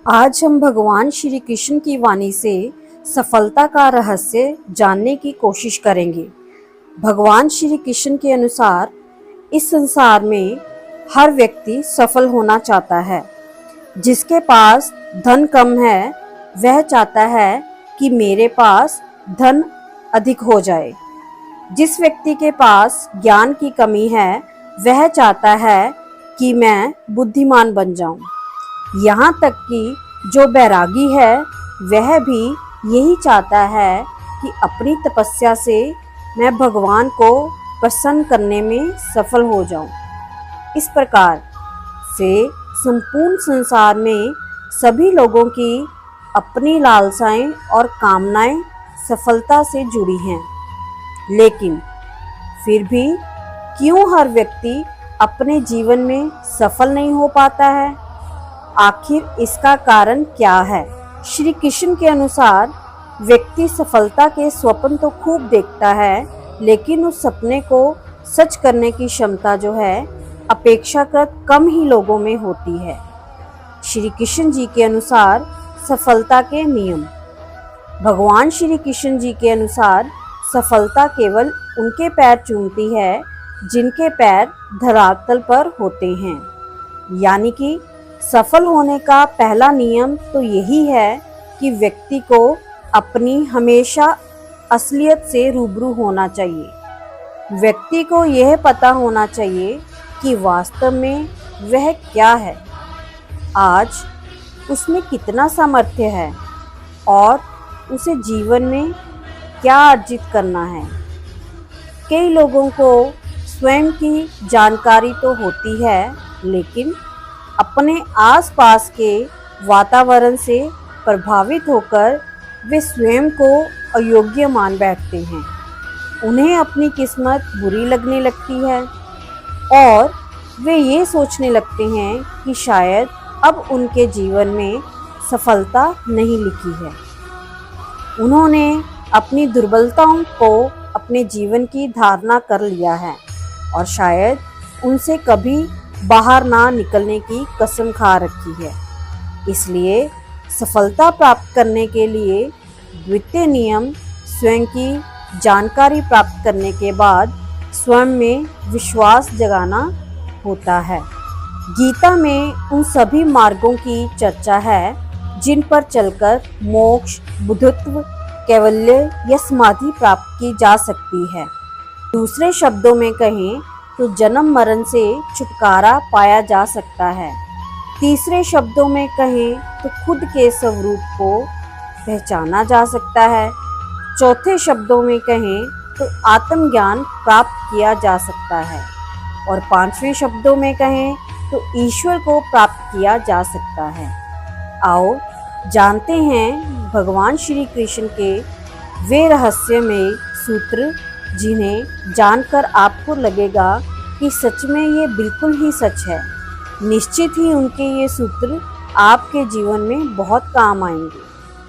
आज हम भगवान श्री कृष्ण की वाणी से सफलता का रहस्य जानने की कोशिश करेंगे। भगवान श्री कृष्ण के अनुसार इस संसार में हर व्यक्ति सफल होना चाहता है। जिसके पास धन कम है वह चाहता है कि मेरे पास धन अधिक हो जाए। जिस व्यक्ति के पास ज्ञान की कमी है वह चाहता है कि मैं बुद्धिमान बन जाऊं। यहाँ तक कि जो बैरागी है वह भी यही चाहता है कि अपनी तपस्या से मैं भगवान को प्रसन्न करने में सफल हो जाऊं। इस प्रकार से संपूर्ण संसार में सभी लोगों की अपनी लालसाएं और कामनाएं सफलता से जुड़ी हैं। लेकिन फिर भी क्यों हर व्यक्ति अपने जीवन में सफल नहीं हो पाता है? आखिर इसका कारण क्या है? श्री कृष्ण के अनुसार व्यक्ति सफलता के स्वप्न तो खूब देखता है, लेकिन उस सपने को सच करने की क्षमता जो है अपेक्षाकृत कम ही लोगों में होती है। श्री कृष्ण जी के अनुसार सफलता के नियम। भगवान श्री कृष्ण जी के अनुसार सफलता केवल उनके पैर चूमती है जिनके पैर धरातल पर होते हैं। यानी कि सफल होने का पहला नियम तो यही है कि व्यक्ति को अपनी हमेशा असलियत से रूबरू होना चाहिए। व्यक्ति को यह पता होना चाहिए कि वास्तव में वह क्या है, आज उसमें कितना सामर्थ्य है और उसे जीवन में क्या अर्जित करना है। कई लोगों को स्वयं की जानकारी तो होती है, लेकिन अपने आसपास के वातावरण से प्रभावित होकर वे स्वयं को अयोग्य मान बैठते हैं। उन्हें अपनी किस्मत बुरी लगने लगती है और वे ये सोचने लगते हैं कि शायद अब उनके जीवन में सफलता नहीं लिखी है। उन्होंने अपनी दुर्बलताओं को अपने जीवन की धारणा कर लिया है और शायद उनसे कभी बाहर ना निकलने की कसम खा रखी है। इसलिए सफलता प्राप्त करने के लिए द्वितीय नियम स्वयं की जानकारी प्राप्त करने के बाद स्वयं में विश्वास जगाना होता है। गीता में उन सभी मार्गों की चर्चा है जिन पर चलकर मोक्ष, बुद्धत्व, कैवल्य या समाधि प्राप्त की जा सकती है। दूसरे शब्दों में कहें तो जन्म मरण से छुटकारा पाया जा सकता है। तीसरे शब्दों में कहें तो खुद के स्वरूप को पहचाना जा सकता है। चौथे शब्दों में कहें तो आत्मज्ञान प्राप्त किया जा सकता है और पांचवें शब्दों में कहें तो ईश्वर को प्राप्त किया जा सकता है। आओ जानते हैं भगवान श्री कृष्ण के वे रहस्यमय सूत्र जिन्हें जानकर आपको लगेगा कि सच में ये बिल्कुल ही सच है। निश्चित ही उनके ये सूत्र आपके जीवन में बहुत काम आएंगे।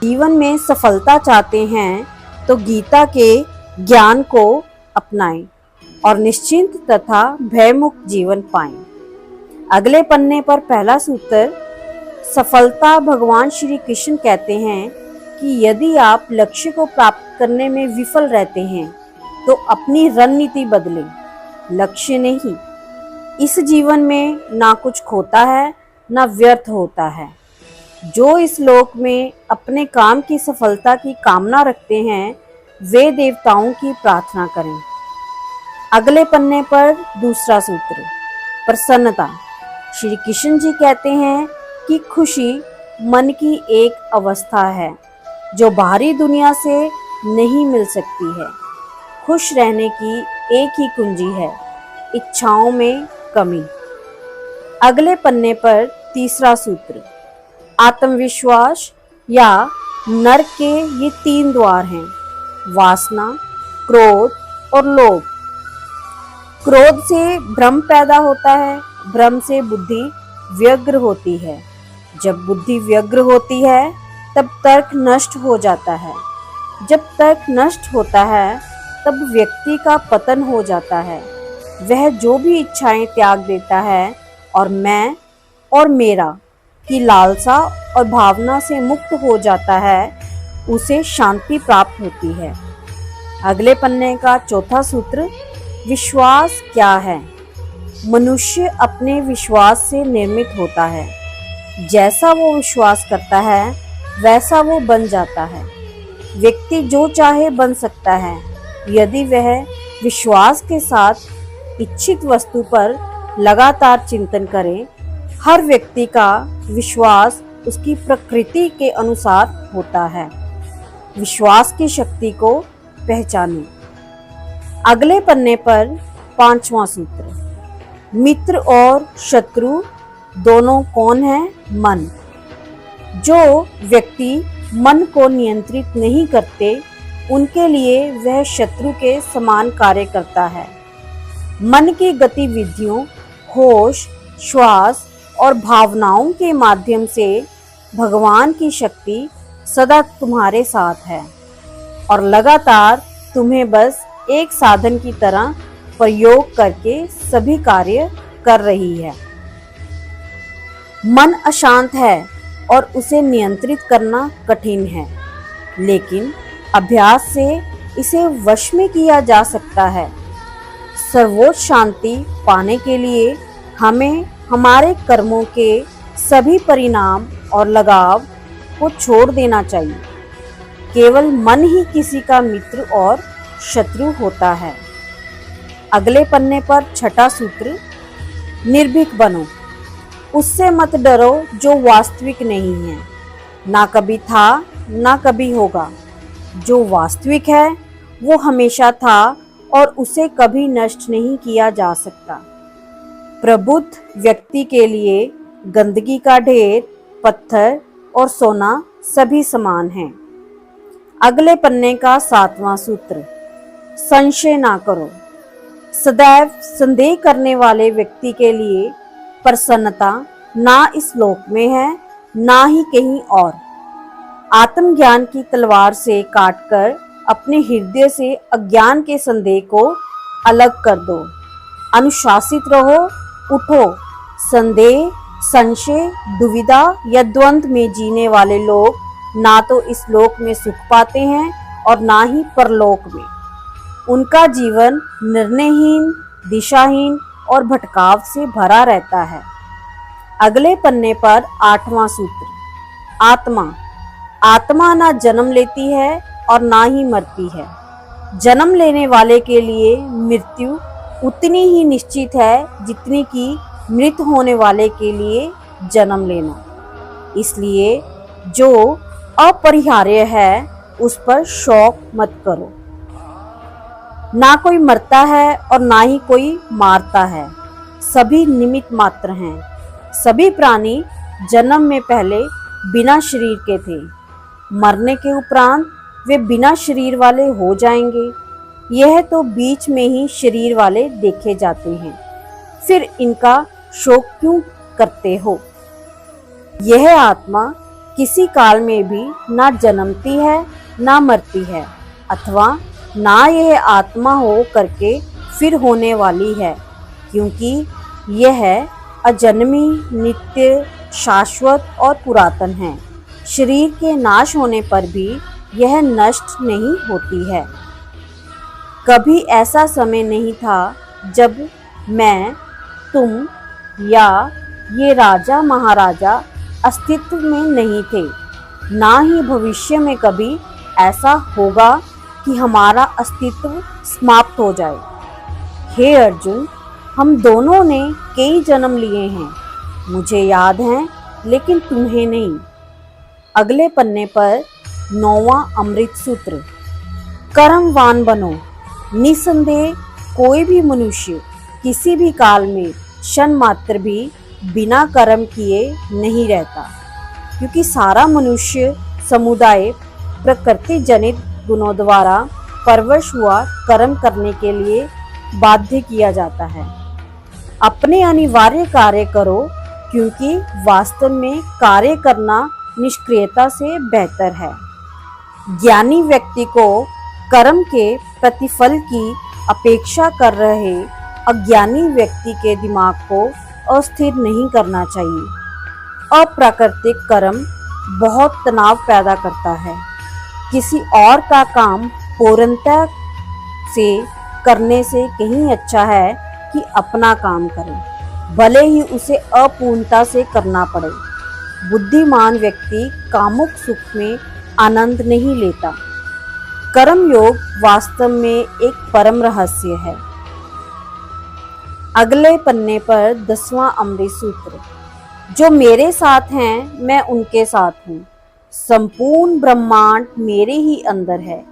जीवन में सफलता चाहते हैं तो गीता के ज्ञान को अपनाएं और निश्चिंत तथा भयमुक्त जीवन पाएं। अगले पन्ने पर पहला सूत्र। सफलता भगवान श्री कृष्ण कहते हैं कि यदि आप लक्ष्य को प्राप्त करने में विफल रहते हैं तो अपनी रणनीति बदलें, लक्ष्य नहीं। इस जीवन में ना कुछ खोता है ना व्यर्थ होता है। जो इस लोक में अपने काम की सफलता की कामना रखते हैं वे देवताओं की प्रार्थना करें। अगले पन्ने पर दूसरा सूत्र। प्रसन्नता। श्री कृष्ण जी कहते हैं कि खुशी मन की एक अवस्था है जो बाहरी दुनिया से नहीं मिल सकती है। खुश रहने की एक ही कुंजी है, इच्छाओं में कमी। अगले पन्ने पर तीसरा सूत्र। आत्मविश्वास या नर्क के ये 3 द्वार हैं, वासना, क्रोध और लोभ। क्रोध से भ्रम पैदा होता है, भ्रम से बुद्धि व्यग्र होती है। जब बुद्धि व्यग्र होती है तब तर्क नष्ट हो जाता है। जब तर्क नष्ट होता है तब व्यक्ति का पतन हो जाता है। वह जो भी इच्छाएं त्याग देता है और मैं और मेरा की लालसा और भावना से मुक्त हो जाता है उसे शांति प्राप्त होती है। अगले पन्ने का चौथा सूत्र, विश्वास क्या है? मनुष्य अपने विश्वास से निर्मित होता है। जैसा वो विश्वास करता है वैसा वो बन जाता है। व्यक्ति जो चाहे बन सकता है यदि वह विश्वास के साथ इच्छित वस्तु पर लगातार चिंतन करे। हर व्यक्ति का विश्वास उसकी प्रकृति के अनुसार होता है। विश्वास की शक्ति को पहचानें। अगले पन्ने पर पांचवा सूत्र, मित्र और शत्रु दोनों कौन है? मन। जो व्यक्ति मन को नियंत्रित नहीं करते उनके लिए वह शत्रु के समान कार्य करता है। मन की गतिविधियों, होश, श्वास और भावनाओं के माध्यम से भगवान की शक्ति सदा तुम्हारे साथ है और लगातार तुम्हें बस एक साधन की तरह प्रयोग करके सभी कार्य कर रही है। मन अशांत है और उसे नियंत्रित करना कठिन है, लेकिन अभ्यास से इसे वश में किया जा सकता है। सर्वोच्च शांति पाने के लिए हमें हमारे कर्मों के सभी परिणाम और लगाव को छोड़ देना चाहिए। केवल मन ही किसी का मित्र और शत्रु होता है। अगले पन्ने पर छठा सूत्र, निर्भीक बनो। उससे मत डरो जो वास्तविक नहीं है, ना कभी था ना कभी होगा। जो वास्तविक है वो हमेशा था और उसे कभी नष्ट नहीं किया जा सकता। प्रबुद्ध व्यक्ति के लिए गंदगी का ढेर, पत्थर और सोना सभी समान हैं। अगले पन्ने का सातवां सूत्र, संशय ना करो। सदैव संदेह करने वाले व्यक्ति के लिए प्रसन्नता ना इस लोक में है ना ही कहीं और। आत्मज्ञान की तलवार से काटकर अपने हृदय से अज्ञान के संदेह को अलग कर दो। अनुशासित रहो, उठो। संदेह, संशय, दुविधा या द्वंद्व में जीने वाले लोग ना तो इस लोक में सुख पाते हैं और ना ही परलोक में। उनका जीवन निर्णयहीन, दिशाहीन और भटकाव से भरा रहता है। अगले पन्ने पर आठवां सूत्र, आत्मा। आत्मा ना जन्म लेती है और ना ही मरती है। जन्म लेने वाले के लिए मृत्यु उतनी ही निश्चित है जितनी कि मृत होने वाले के लिए जन्म लेना। इसलिए जो अपरिहार्य है उस पर शौक मत करो। ना कोई मरता है और ना ही कोई मारता है, सभी निमित्त मात्र हैं। सभी प्राणी जन्म में पहले बिना शरीर के थे, मरने के उपरांत वे बिना शरीर वाले हो जाएंगे। यह तो बीच में ही शरीर वाले देखे जाते हैं, फिर इनका शोक क्यों करते हो? यह आत्मा किसी काल में भी ना जन्मती है ना मरती है, अथवा ना यह आत्मा हो करके फिर होने वाली है, क्योंकि यह अजन्मी, नित्य, शाश्वत और पुरातन है। शरीर के नाश होने पर भी यह नष्ट नहीं होती है। कभी ऐसा समय नहीं था जब मैं, तुम या ये राजा महाराजा अस्तित्व में नहीं थे, ना ही भविष्य में कभी ऐसा होगा कि हमारा अस्तित्व समाप्त हो जाए। हे अर्जुन, हम दोनों ने कई जन्म लिए हैं, मुझे याद हैं लेकिन तुम्हें नहीं। अगले पन्ने पर 9वां अमृत सूत्र, कर्मवान बनो। निसंदेह कोई भी मनुष्य किसी भी काल में क्षण मात्र भी बिना कर्म किए नहीं रहता, क्योंकि सारा मनुष्य समुदाय प्रकृति जनित गुणों द्वारा परवश हुआ कर्म करने के लिए बाध्य किया जाता है। अपने अनिवार्य कार्य करो, क्योंकि वास्तव में कार्य करना निष्क्रियता से बेहतर है। ज्ञानी व्यक्ति को कर्म के प्रतिफल की अपेक्षा कर रहे अज्ञानी व्यक्ति के दिमाग को अस्थिर नहीं करना चाहिए। अप्राकृतिक कर्म बहुत तनाव पैदा करता है। किसी और का काम पूर्णता से करने से कहीं अच्छा है कि अपना काम करें, भले ही उसे अपूर्णता से करना पड़े। बुद्धिमान व्यक्ति कामुक सुख में आनंद नहीं लेता। कर्म योग वास्तव में एक परम रहस्य है। अगले पन्ने पर 10वां अमृत सूत्र। जो मेरे साथ हैं मैं उनके साथ हूँ। संपूर्ण ब्रह्मांड मेरे ही अंदर है।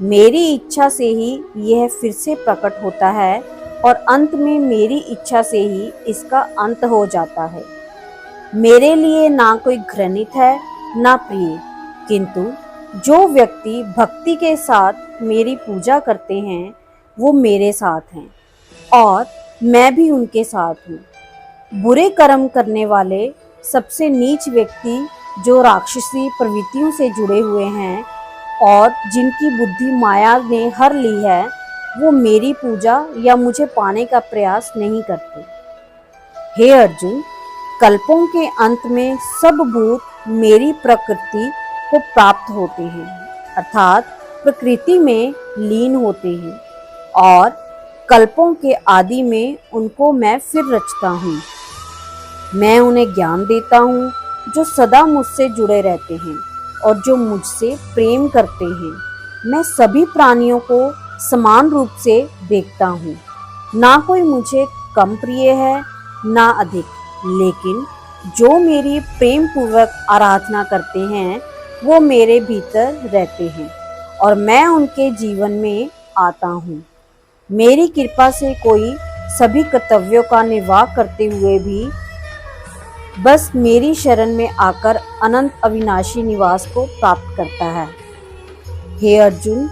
मेरी इच्छा से ही यह फिर से प्रकट होता है और अंत में मेरी इच्छा से ही इसका अंत हो जाता है। मेरे लिए ना कोई घृणित है ना प्रिय, किंतु जो व्यक्ति भक्ति के साथ मेरी पूजा करते हैं वो मेरे साथ हैं और मैं भी उनके साथ हूँ। बुरे कर्म करने वाले सबसे नीच व्यक्ति जो राक्षसी प्रवृत्तियों से जुड़े हुए हैं और जिनकी बुद्धि माया ने हर ली है, वो मेरी पूजा या मुझे पाने का प्रयास नहीं करते। हे अर्जुन, कल्पों के अंत में सब भूत मेरी प्रकृति को प्राप्त होते हैं, अर्थात प्रकृति में लीन होते हैं और कल्पों के आदि में उनको मैं फिर रचता हूँ। मैं उन्हें ज्ञान देता हूँ जो सदा मुझसे जुड़े रहते हैं और जो मुझसे प्रेम करते हैं। मैं सभी प्राणियों को समान रूप से देखता हूँ। ना कोई मुझे कम प्रिय है ना अधिक, लेकिन जो मेरी प्रेम पूर्वक आराधना करते हैं वो मेरे भीतर रहते हैं और मैं उनके जीवन में आता हूँ। मेरी कृपा से कोई सभी कर्तव्यों का निर्वाह करते हुए भी बस मेरी शरण में आकर अनंत अविनाशी निवास को प्राप्त करता है। हे अर्जुन,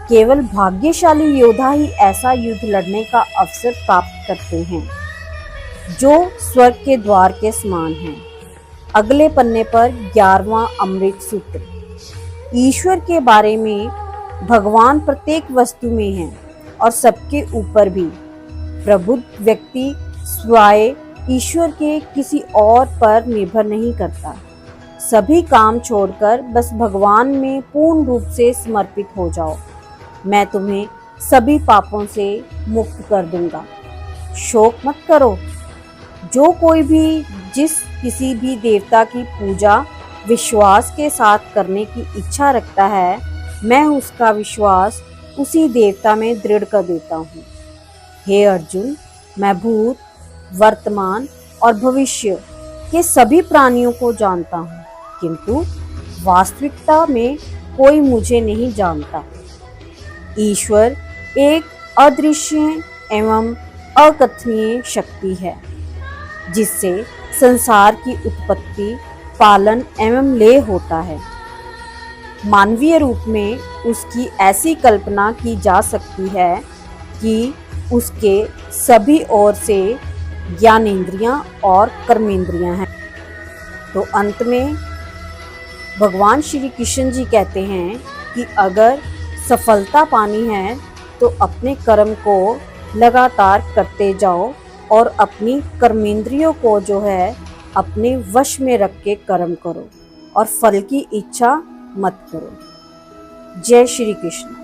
केवल भाग्यशाली योद्धा ही ऐसा युद्ध लड़ने का अवसर प्राप्त करते हैं जो स्वर्ग के द्वार के समान है। अगले पन्ने पर 11वां अमृत सूत्र। ईश्वर के बारे में भगवान प्रत्येक वस्तु में है और सबके ऊपर भी। प्रबुद्ध व्यक्ति स्वयं ईश्वर के किसी और पर निर्भर नहीं करता। सभी काम छोड़कर बस भगवान में पूर्ण रूप से समर्पित हो जाओ। मैं तुम्हें सभी पापों से मुक्त कर दूंगा। शोक मत करो। जो कोई भी जिस किसी भी देवता की पूजा विश्वास के साथ करने की इच्छा रखता है, मैं उसका विश्वास उसी देवता में दृढ़ कर देता हूँ। हे अर्जुन, मैं भूत, वर्तमान और भविष्य के सभी प्राणियों को जानता हूँ, किंतु वास्तविकता में कोई मुझे नहीं जानता। ईश्वर एक अदृश्य एवं अकथनीय शक्ति है जिससे संसार की उत्पत्ति, पालन एवं लय होता है। मानवीय रूप में उसकी ऐसी कल्पना की जा सकती है कि उसके सभी ओर से ज्ञानेंद्रियां और कर्मेंद्रियां हैं। तो अंत में भगवान श्री कृष्ण जी कहते हैं कि अगर सफलता पानी है तो अपने कर्म को लगातार करते जाओ और अपनी कर्मेंद्रियों को जो है अपने वश में रख के कर्म करो और फल की इच्छा मत करो। जय श्री कृष्ण।